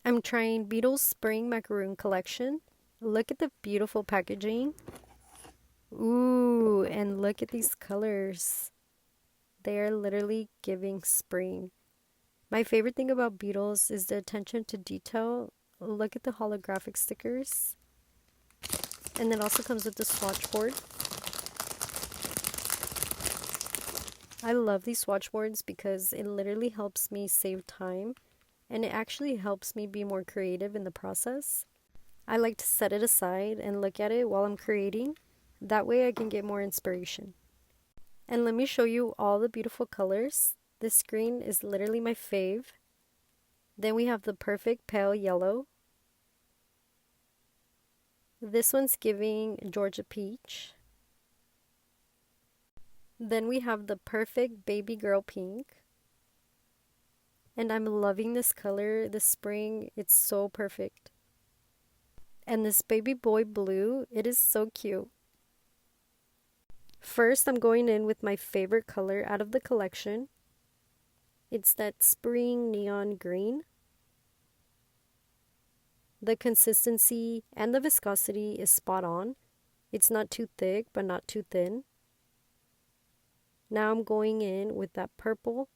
I'm trying Beetles Spring Macaron collection. Look at the beautiful packaging. Ooh, and look at these colors. They are literally giving spring. My favorite thing about Beetles is the attention to detail. Look at the holographic stickers. And it also comes with the swatch board. I love these swatch boards because it literally helps me save time and it actually helps me be more creative in the process. I like to set it aside and look at it while I'm creating. That way I can get more inspiration. And let me show you all the beautiful colors. This green is literally my fave. Then we have the perfect pale yellow. This one's giving Georgia peach. Then we have the perfect baby girl pink. And I'm loving this color, this spring. It's so perfect. And this baby boy blue, it is so cute. First, I'm going in with my favorite color out of the collection. It's that spring neon green. The consistency and the viscosity is spot on. It's not too thick, but not too thin. Now I'm going in with that purple.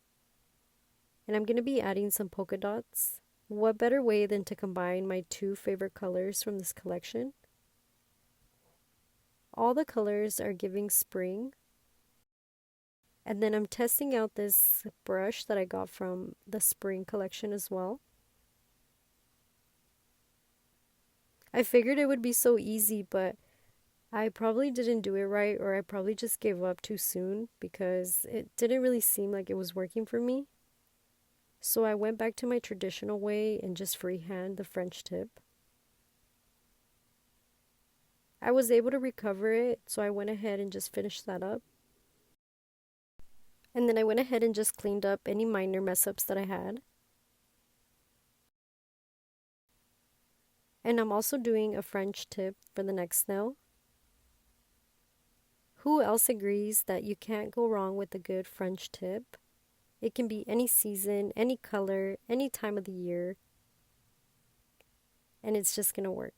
And I'm going to be adding some polka dots. What better way than to combine my two favorite colors from this collection? All the colors are giving spring. And then I'm testing out this brush that I got from the spring collection as well. I figured it would be so easy, but I probably didn't do it right, or I probably just gave up too soon because it didn't really seem like it was working for me. So I went back to my traditional way and just freehand the French tip. I was able to recover it, so I went ahead and just finished that up. And then I went ahead and just cleaned up any minor mess ups that I had. And I'm also doing a French tip for the next nail. Who else agrees that you can't go wrong with a good French tip? It can be any season, any color, any time of the year. And it's just gonna work.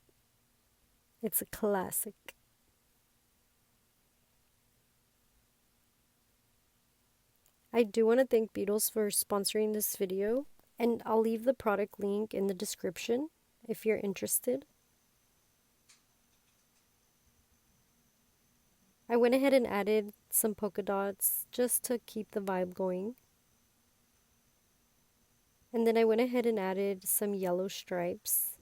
It's a classic. I do want to thank Beetles for sponsoring this video, and I'll leave the product link in the description if you're interested. I went ahead and added some polka dots just to keep the vibe going. And then I went ahead and added some yellow stripes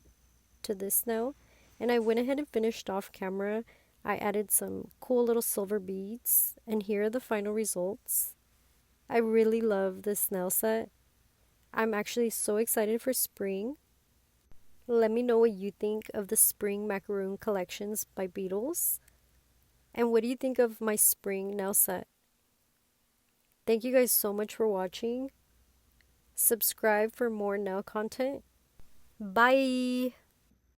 to this nail. And I went ahead and finished off camera. I added some cool little silver beads. And here are the final results. I really love this nail set. I'm actually so excited for spring. Let me know what you think of the Spring Macaron collections by Beetles. And what do you think of my spring nail set? Thank you guys so much for watching. Subscribe for more nail content. Bye!